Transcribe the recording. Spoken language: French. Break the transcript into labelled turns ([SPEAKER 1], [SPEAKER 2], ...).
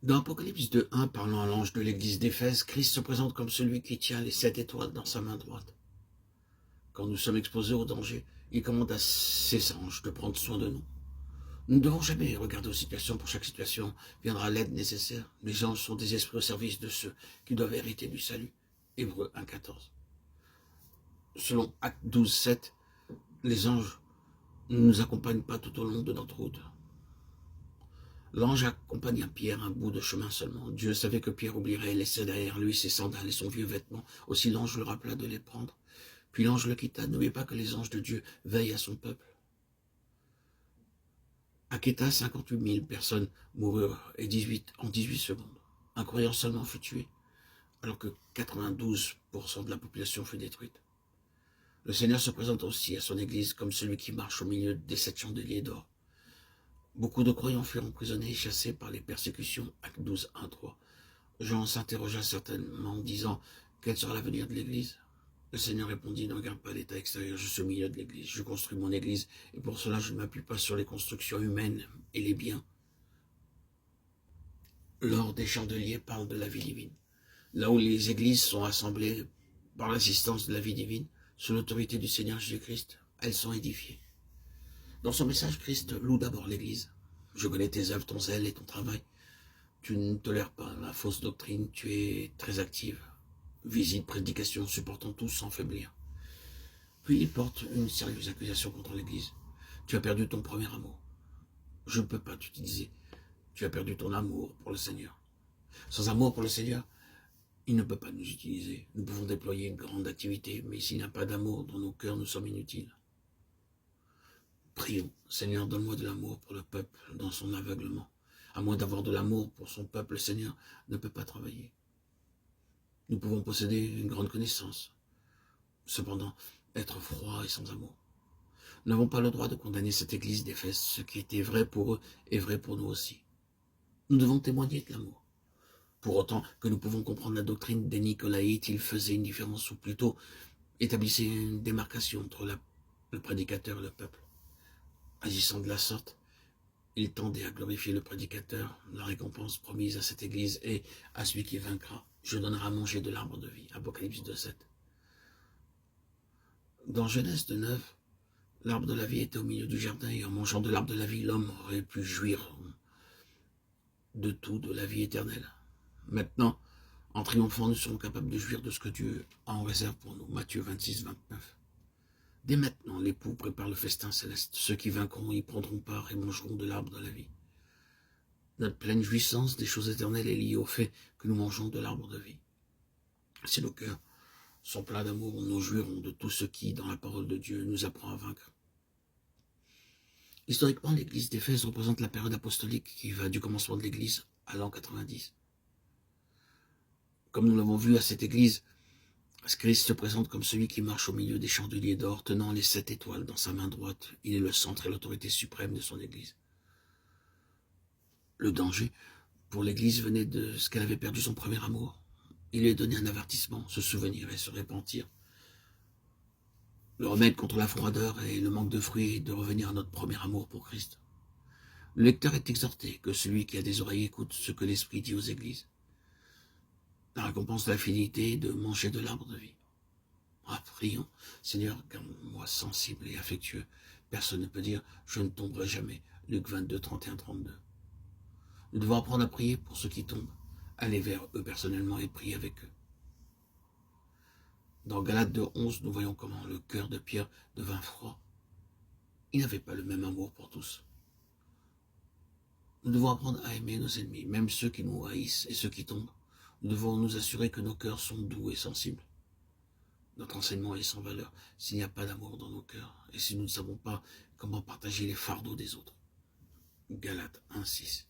[SPEAKER 1] Dans Apocalypse 2.1, parlant à l'ange de l'église d'Éphèse, Christ se présente comme celui qui tient les 7 étoiles dans sa main droite. Quand nous sommes exposés au danger, il commande à ses anges de prendre soin de nous. Nous ne devons jamais regarder aux situations. Pour chaque situation viendra l'aide nécessaire. Les anges sont des esprits au service de ceux qui doivent hériter du salut. Hébreux 1.14. Selon Actes 12.7, les anges ne nous accompagnent pas tout au long de notre route. L'ange accompagna Pierre un bout de chemin seulement. Dieu savait que Pierre oublierait et laissait derrière lui ses sandales et son vieux vêtement. Aussi l'ange le rappela de les prendre. Puis l'ange le quitta. N'oubliez pas que les anges de Dieu veillent à son peuple. À Kéta, 58 000 personnes moururent en 18 secondes. Un croyant seulement fut tué, alors que 92% de la population fut détruite. Le Seigneur se présente aussi à son Église comme celui qui marche au milieu des 7 chandeliers d'or. Beaucoup de croyants furent emprisonnés et chassés par les persécutions. Acte 12, 1, 3. Jean s'interrogea certainement, disant « Quel sera l'avenir de l'Église ?» Le Seigneur répondit « Ne regarde pas l'état extérieur, je suis au milieu de l'Église. Je construis mon Église, et pour cela je ne m'appuie pas sur les constructions humaines et les biens. » L'or des chandeliers parle de la vie divine. Là où les églises sont assemblées par l'assistance de la vie divine, sous l'autorité du Seigneur Jésus-Christ, elles sont édifiées. Dans son message, Christ loue d'abord l'Église. « Je connais tes œuvres, ton zèle et ton travail. Tu ne tolères pas la fausse doctrine, tu es très active. Visite, prédication, supportant tout sans faiblir. » Puis il porte une sérieuse accusation contre l'Église. « Tu as perdu ton premier amour. » Je ne peux pas t'utiliser. Tu as perdu ton amour pour le Seigneur. Sans amour pour le Seigneur, il ne peut pas nous utiliser. Nous pouvons déployer une grande activité, mais s'il n'y a pas d'amour dans nos cœurs, nous sommes inutiles. Prions. Seigneur, donne-moi de l'amour pour le peuple dans son aveuglement. À moins d'avoir de l'amour pour son peuple, le Seigneur ne peut pas travailler. Nous pouvons posséder une grande connaissance, cependant être froid et sans amour. Nous n'avons pas le droit de condamner cette église d'Éphèse. Ce qui était vrai pour eux est vrai pour nous aussi. Nous devons témoigner de l'amour. Pour autant que nous pouvons comprendre la doctrine des Nicolaïtes, ils faisaient une différence, ou plutôt établissaient une démarcation entre le prédicateur et le peuple. Agissant de la sorte, ils tendaient à glorifier le prédicateur. La récompense promise à cette église est à celui qui vaincra. Je donnerai à manger de l'arbre de vie. Apocalypse 2.7. Dans Genèse 2.9, l'arbre de la vie était au milieu du jardin, et en mangeant de l'arbre de la vie, l'homme aurait pu jouir de tout, de la vie éternelle. Maintenant, en triomphant, nous serons capables de jouir de ce que Dieu a en réserve pour nous. Matthieu 26, 29. Dès maintenant, l'époux prépare le festin céleste. Ceux qui vaincront y prendront part et mangeront de l'arbre de la vie. Notre pleine jouissance des choses éternelles est liée au fait que nous mangeons de l'arbre de vie. Si nos cœurs sont pleins d'amour, nous jouirons de tout ce qui, dans la parole de Dieu, nous apprend à vaincre. Historiquement, l'église d'Éphèse représente la période apostolique qui va du commencement de l'église à l'an 90. Comme nous l'avons vu à cette église, Christ se présente comme celui qui marche au milieu des chandeliers d'or, tenant les 7 étoiles dans sa main droite. Il est le centre et l'autorité suprême de son église. Le danger pour l'église venait de ce qu'elle avait perdu son premier amour. Il lui a donné un avertissement, se souvenir et se repentir. Le remède contre la froideur et le manque de fruits est de revenir à notre premier amour pour Christ. Le lecteur est exhorté que celui qui a des oreilles écoute ce que l'Esprit dit aux églises. La récompense de la fidélité est de manger de l'arbre de vie. Prions. Seigneur, garde-moi sensible et affectueux. Personne ne peut dire « je ne tomberai jamais ». Luc 22, 31, 32. Nous devons apprendre à prier pour ceux qui tombent, aller vers eux personnellement et prier avec eux. Dans Galates 2:11, nous voyons comment le cœur de Pierre devint froid. Il n'avait pas le même amour pour tous. Nous devons apprendre à aimer nos ennemis, même ceux qui nous haïssent et ceux qui tombent. Nous devons nous assurer que nos cœurs sont doux et sensibles. Notre enseignement est sans valeur s'il n'y a pas d'amour dans nos cœurs et si nous ne savons pas comment partager les fardeaux des autres. Galates 1:6.